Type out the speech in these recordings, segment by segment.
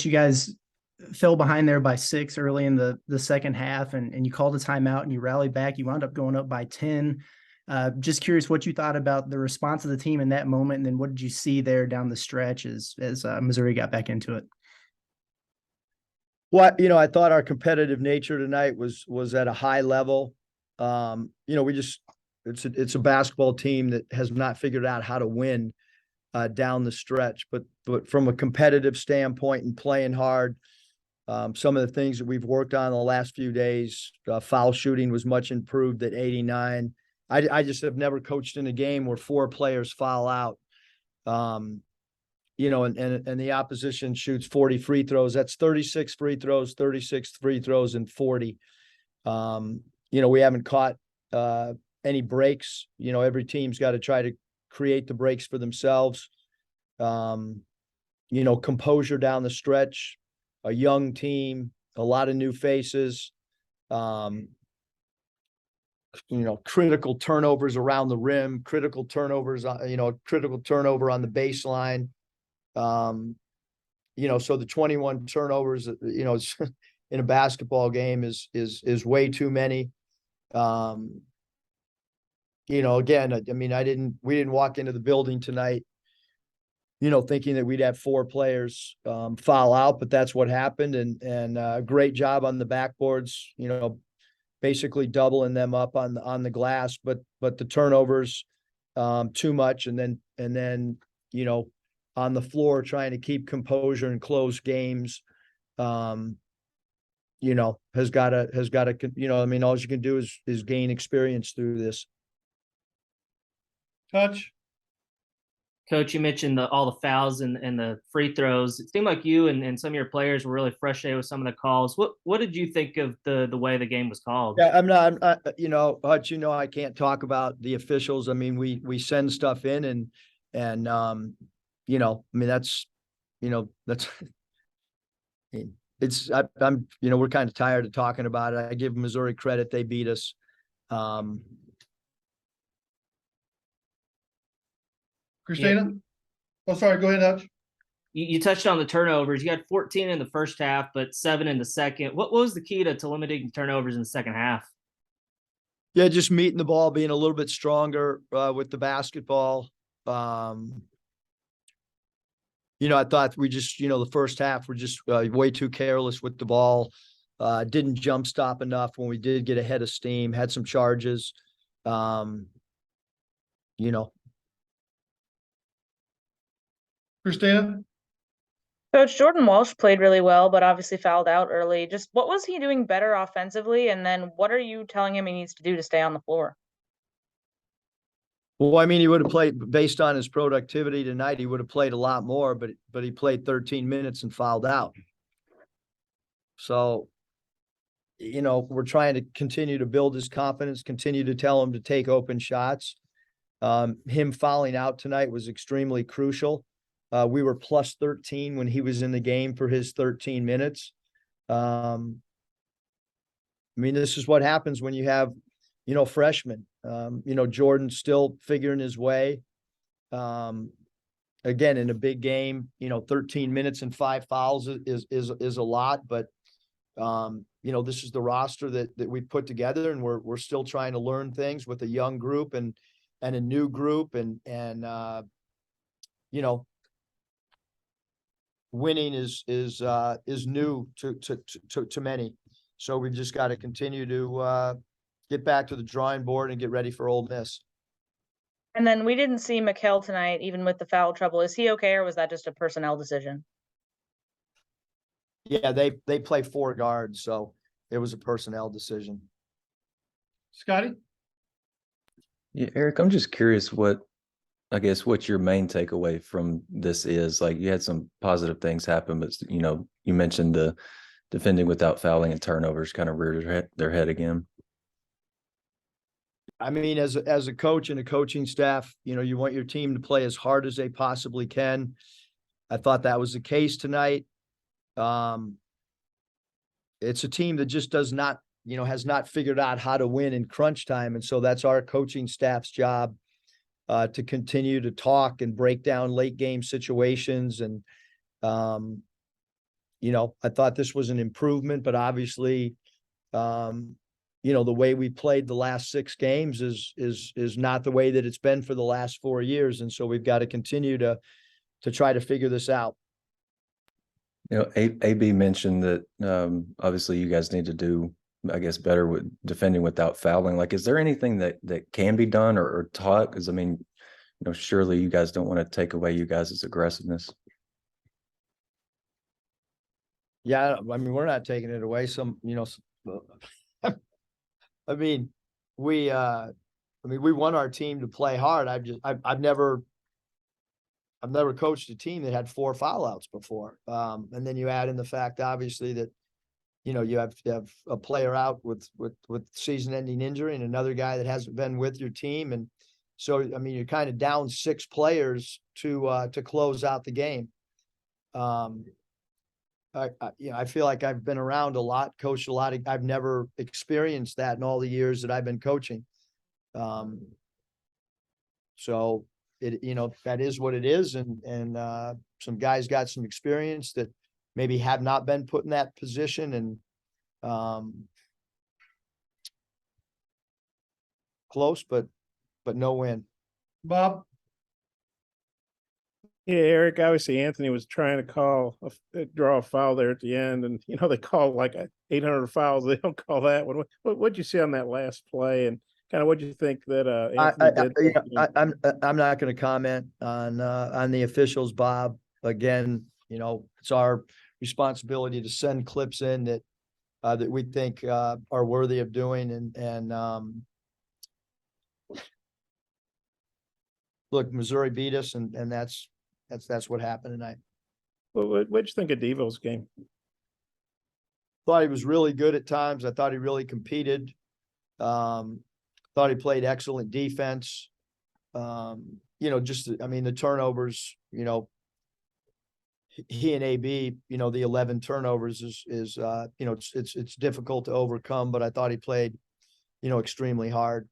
You guys fell behind there by 6 early in the second half, and you called a timeout and you rallied back. You wound up going up by 10. Just curious what you thought about the response of the team in that moment, and then what did you see there down the stretch as Missouri got back into it? Well, I thought our competitive nature tonight was at a high level. We just it's a basketball team that has not figured out how to win down the stretch, but from a competitive standpoint and playing hard, some of the things that we've worked on the last few days, foul shooting was much improved at 89. I just have never coached in a game where 4 players foul out. And the opposition shoots 40 free throws. That's 36 free throws, 36 free throws, and 40. We haven't caught any breaks. Every team's got to try to create the breaks for themselves. Composure down the stretch, a young team, a lot of new faces. Critical turnovers around the rim, critical turnovers, critical turnover on the baseline. So the 21 turnovers, in a basketball game is way too many. Again, we didn't walk into the building tonight, thinking that we'd have 4 players foul out, but that's what happened. And great job on the backboards, basically doubling them up on the glass, but the turnovers too much. And then, on the floor trying to keep composure and close games, has got to, all you can do is gain experience through this. Coach, you mentioned all the fouls and the free throws. It seemed like you and some of your players were really frustrated with some of the calls. What did you think of the way the game was called? Yeah, Hutch, I can't talk about the officials. We send stuff in and that's we're kind of tired of talking about it. I give Missouri credit. They beat us. Christina? Oh, sorry. Go ahead, Hutch. You touched on the turnovers. You had 14 in the first half, but 7 in the second. What was the key to limiting turnovers in the second half? Yeah, just meeting the ball, being a little bit stronger with the basketball. I thought we just, the first half were just way too careless with the ball. Didn't jump stop enough when we did get ahead of steam, had some charges. Christina? Coach Jordan Walsh played really well, but obviously fouled out early. Just what was he doing better offensively? And then what are you telling him he needs to do to stay on the floor? Well, he would have played based on his productivity tonight. He would have played a lot more, but he played 13 minutes and fouled out. So, we're trying to continue to build his confidence, continue to tell him to take open shots. Him fouling out tonight was extremely crucial. We were plus 13 when he was in the game for his 13 minutes. This is what happens when you have, freshmen. Jordan's still figuring his way. Again, in a big game, 13 minutes and 5 fouls is a lot, but this is the roster that we put together, and we're still trying to learn things with a young group and a new group, and winning is new to many. So we've just got to continue to get back to the drawing board and get ready for Ole Miss. And then we didn't see Mikal tonight, even with the foul trouble. Is he okay, or was that just a personnel decision? Yeah, they play 4 guards, so it was a personnel decision. Scotty? Yeah, Eric, I'm just curious what your main takeaway from this is. Like, you had some positive things happen, but you mentioned the defending without fouling and turnovers kind of reared their head again. As a coach and a coaching staff, you want your team to play as hard as they possibly can. I thought that was the case tonight. It's a team that just does not, has not figured out how to win in crunch time. And so that's our coaching staff's job, to continue to talk and break down late game situations and, I thought this was an improvement, but obviously, the way we played the last 6 games is not the way that it's been for the last 4 years. And so we've got to continue to try to figure this out. AB mentioned that obviously you guys need to do, I guess, better with defending without fouling. Like, is there anything that can be done or taught? Because I mean, surely you guys don't want to take away you guys' aggressiveness. Yeah, I mean, we're not taking it away. I mean, we want our team to play hard. I've never coached a team that had 4 foul outs before. And then you add in the fact, obviously, that, you have a player out with season-ending injury and another guy that hasn't been with your team. And so, I mean, you're kind of down 6 players to close out the game. I feel like I've been around a lot, coached a lot. I've never experienced that in all the years that I've been coaching. So that is what it is. And some guys got some experience that maybe have not been put in that position, and close, but no win. Bob? Yeah, Eric, obviously Anthony was trying to draw a foul there at the end, and they call like 800 fouls. They don't call that one. What'd you see on that last play, and kind of what'd you think that Anthony did? I'm not going to comment on the officials, Bob. Again, it's our responsibility to send clips in that we think are worthy of doing, and look, Missouri beat us, and that's what happened tonight. What'd you think of Devo's game? Thought he was really good at times. I thought he really competed. Thought he played excellent defense. The turnovers, he and AB, the 11 turnovers is it's difficult to overcome, but I thought he played, extremely hard.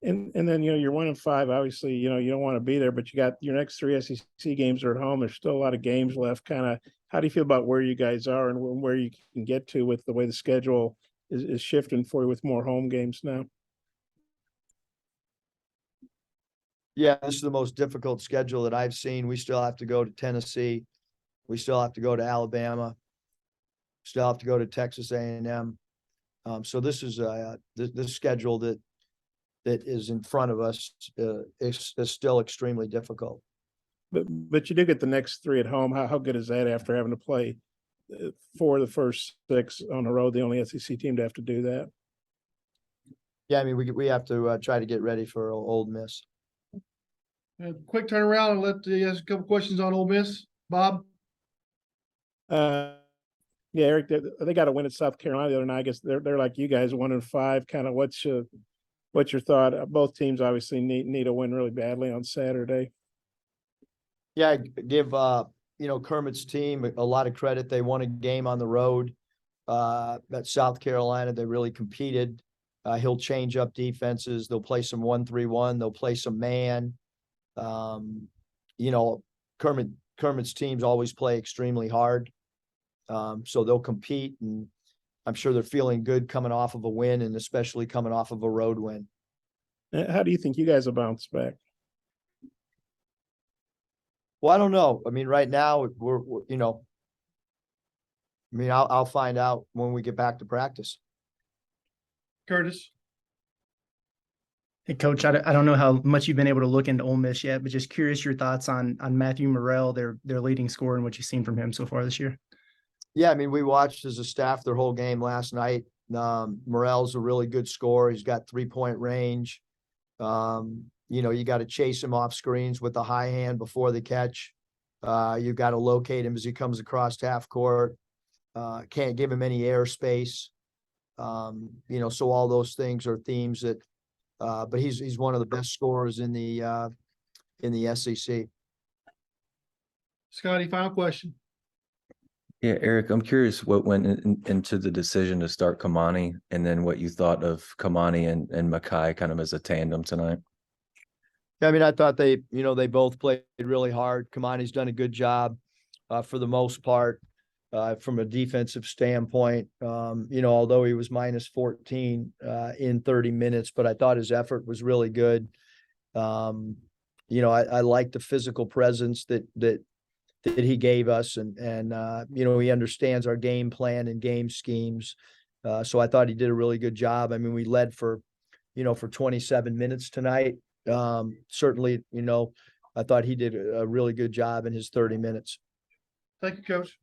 And then, you're 1-5, obviously, you don't want to be there, but you got your next 3 SEC games are at home. There's still a lot of games left. Kind of, how do you feel about where you guys are and where you can get to with the way the schedule is shifting for you with more home games now? Yeah, this is the most difficult schedule that I've seen. We still have to go to Tennessee. We still have to go to Alabama. Still have to go to Texas A&M. So this is this schedule that is in front of us is still extremely difficult. But you do get the next 3 at home. How good is that after having to play 4 of the first 6 on the road, the only SEC team to have to do that? Yeah, I mean, we have to try to get ready for Ole Miss. Quick turnaround and let you ask a couple questions on Ole Miss. Bob? Yeah, Eric, they got a win at South Carolina the other night. I guess they're like you guys, 1-5. Kind of what's your thought? Both teams obviously need a win really badly on Saturday. Yeah, I give Kermit's team a lot of credit. They won a game on the road at South Carolina. They really competed. He'll change up defenses. They'll play some 1-3-1. They'll play some man. Kermit's teams always play extremely hard. So they'll compete, and I'm sure they're feeling good coming off of a win, and especially coming off of a road win. How do you think you guys will bounce back? Well, I don't know. I mean, right now I'll find out when we get back to practice. Curtis? Hey, Coach, I don't know how much you've been able to look into Ole Miss yet, but just curious your thoughts on Matthew Morrell, their leading scorer, and what you've seen from him so far this year. Yeah, I mean, we watched as a staff their whole game last night. Morrell's a really good scorer. He's got 3-point range. You got to chase him off screens with the high hand before the catch. You've got to locate him as he comes across half court. Can't give him any airspace. So all those things are themes that, but he's one of the best scorers in the SEC. Scotty, final question. Yeah, Eric, I'm curious what went into the decision to start Kamani, and then what you thought of Kamani and Makai kind of as a tandem tonight. Yeah, I mean, I thought they both played really hard. Kamani's done a good job for the most part. from a defensive standpoint. Although he was minus 14 in 30 minutes, but I thought his effort was really good. I like the physical presence that he gave us, and he understands our game plan and game schemes. So I thought he did a really good job. I mean, we led for 27 minutes tonight. Certainly, I thought he did a really good job in his 30 minutes. Thank you, Coach.